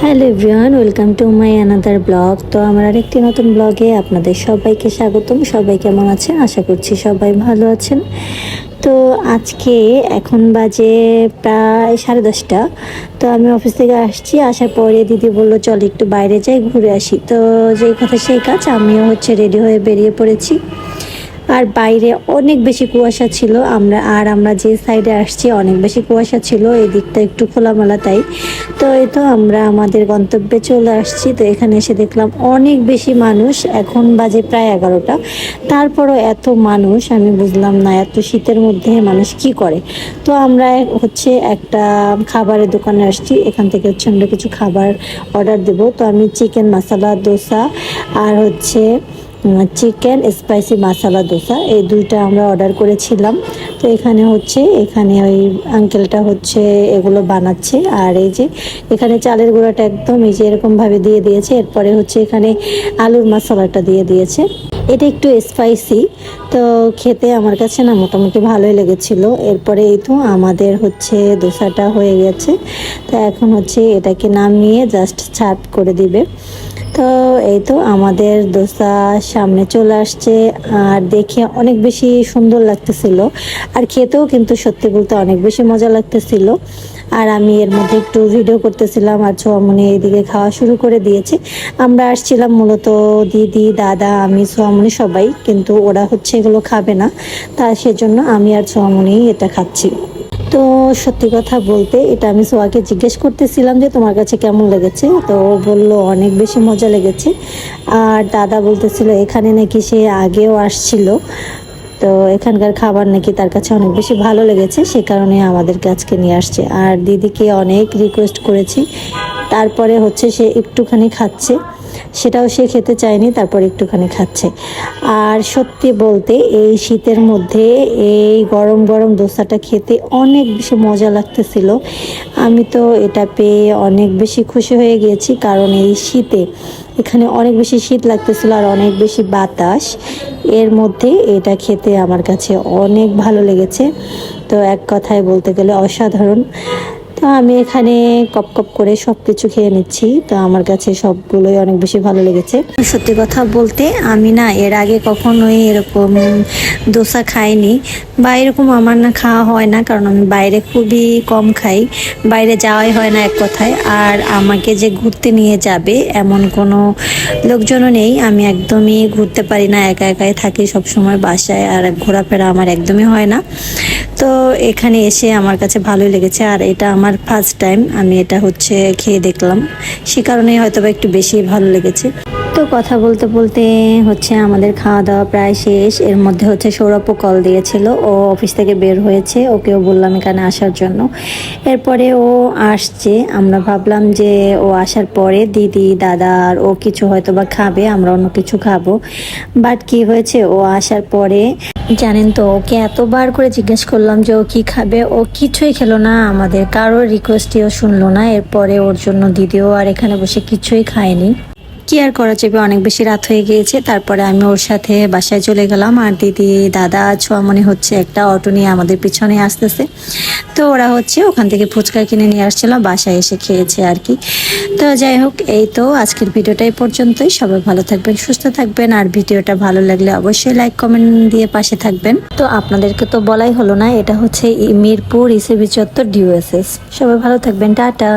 Hello everyone, welcome to my another blog. তো আমার আরেকটি নতুন ব্লগে আপনাদের সবাইকে স্বাগতম। সবাই কেমন আছেন? আশা করছি সবাই ভালো আছেন। তো আজকে এখন বাজে প্রায় 10:30। তো আমি অফিস থেকে আসছি, আসার পরে দিদি বললো চল একটু বাইরে যাই, ঘুরে আসি। তো যেই কথা সেই কাজ, আমিও রেডি হয়ে বেরিয়ে পড়েছি। আর বাইরে অনেক বেশি কুয়াশা ছিল, আমরা যে সাইডে আসছি অনেক বেশি কুয়াশা ছিল, এই দিকটা একটু খোলামেলা তাই। তো এই তো আমরা আমাদের গন্তব্যে চলে আসছি। তো এখানে এসে দেখলাম অনেক বেশি মানুষ, এখন বাজে প্রায় 11টা। তারপরও এত মানুষ, আমি বুঝলাম না এত শীতের মধ্যে মানুষ কি করে। তো আমরা একটা খাবারের দোকানে আসছি, এখান থেকে আমরা কিছু খাবার অর্ডার দেব। তো আমি চিকেন মশলা দোসা আর চিকেন স্পাইসি মশলা দোসা, এই দুইটা আমরা অর্ডার করেছিলাম। তো এখানে ওই আঙ্কেলটা এগুলো বানাচ্ছে। আর এই যে এখানে চালের গুঁড়াটা একদম এই যে এরকমভাবে দিয়ে দিয়েছে। এরপরে এখানে আলুর মশলাটা দিয়ে দিয়েছে। এটা একটু স্পাইসি, তো খেতে আমার কাছে না মোটামুটি ভালোই লেগেছিল। এরপরে এই তো আমাদের দোসাটা হয়ে গেছে। তো এখন এটাকে নামিয়ে জাস্ট সার্ভ করে দিবে। তো এই তো আমাদের দোসা সামনে চলে আসছে, আর দেখে অনেক বেশি সুন্দর লাগতেছিল, আর খেতেও কিন্তু সত্যি বলতে অনেক বেশি মজা লাগতেছিল। আর আমি এর মধ্যে একটু ভিডিও করতেছিলাম, আর সোয়ামনি এইদিকে খাওয়া শুরু করে দিয়েছে। আমরা আসছিলাম মূলত দিদি, দাদা, আমি, সোয়ামনি সবাই, কিন্তু ওরা এগুলো খাবে না, তা সেজন্য আমি আর সোয়ামনি এটা খাচ্ছি। তো সত্যি কথা বলতে এটা আমি সোয়াকে জিজ্ঞেস করতেছিলাম যে তোমার কাছে কেমন লেগেছে। তো ও বললো অনেক বেশি মজা লেগেছে। আর দাদা বলতেছিল এখানে নাকি সে আগেও আসছিল, তো এখানকার খাবার নাকি তার কাছে অনেক বেশি ভালো লেগেছে, সে কারণে আমাদের কাছকে নিয়ে আসছে। আর দিদিকে অনেক রিকোয়েস্ট করেছি, তারপরে সে একটুখানি খাচ্ছে, সেটাও সে খেতে চায়নি, তারপর একটুখানি খাচ্ছে। আর সত্যি বলতে এই শীতের মধ্যে এই গরম গরম দোসাটা খেতে অনেক বেশি মজা লাগতেছিল। আমি তো এটা পেয়ে অনেক বেশি খুশি হয়ে গিয়েছি, কারণ এই শীতে এখানে অনেক বেশি শীত লাগতেছিল আর অনেক বেশি বাতাস, এর মধ্যে এটা খেতে আমার কাছে অনেক ভালো লেগেছে। তো এক কথায় বলতে গেলে অসাধারণ। তো আমি এখানে কপ কপ করে সব কিছু খেয়ে নিচ্ছি, তো আমার কাছে সবগুলোই অনেক বেশি ভালো লেগেছে। সত্যি কথা বলতে আমি না এর আগে কখনোই এরকম দোসা খাইনি, বা এরকম আমার না খাওয়া হয় না, কারণ আমি বাইরে খুবই কম খাই, বাইরে যাওয়াই হয় না এক কথায়। আর আমাকে যে ঘুরতে নিয়ে যাবে এমন কোনো লোকজনও নেই, আমি একদমই ঘুরতে পারি না, একা একাই থাকি সবসময় বাসায়, আর ঘোরাফেরা আমার একদমই হয় না। তো এখানে এসে আমার কাছে ভালোই লেগেছে, আর এটা আমার ফার্স্ট টাইম আমি এটা খেয়ে দেখলাম, সে কারণে হয়তো বা একটু বেশি ভালো লেগেছে। তো কথা বলতে বলতে আমাদের খাওয়া দাওয়া প্রায় শেষ। এর মধ্যে সৌরভও কল দিয়েছিল, ও অফিস থেকে বের হয়েছে, ওকেও বললাম এখানে আসার জন্য। এরপরে ও আসছে, আমরা ভাবলাম যে ও আসার পরে দিদি, দাদা আর ও কিছু হয়তো বা খাবে, আমরা অন্য কিছু খাবো। বাট কি হয়েছে, ও আসার পরে জানেন তো, ওকে এতবার করে জিজ্ঞেস করলাম যে ও কি খাবে, ও কিছুই খেলো না, আমাদের কারোর রিকোয়েস্টও শুনলো না। এরপরে ওর জন্য দিদিও আর এখানে বসে কিছুই খায়নি। কি আর করা যাবে, অনেক বেশি রাত হয়ে গিয়েছে। তারপরে আমি ওর সাথে বাসায় চলে গেলাম, আর দিদি, দাদা, ছোঁয়ামনি একটা অটো নিয়ে আমাদের পিছনে আসতেছে। তো ওরা ওখান থেকে ফুচকা কিনে নিয়ে আসছিল, বাসায় এসে খেয়েছে আর কি। তো যাই হোক, এই তো আজকের ভিডিওটা এই পর্যন্তই। সবাই ভালো থাকবেন, সুস্থ থাকবেন, আর ভিডিওটা ভালো লাগলে অবশ্যই লাইক কমেন্ট দিয়ে পাশে থাকবেন। তো আপনাদেরকে তো বলাই হলো না, এটা মিরপুর ইসিবি চত্বর DOSS। সবাই ভালো থাকবেন, টাটা।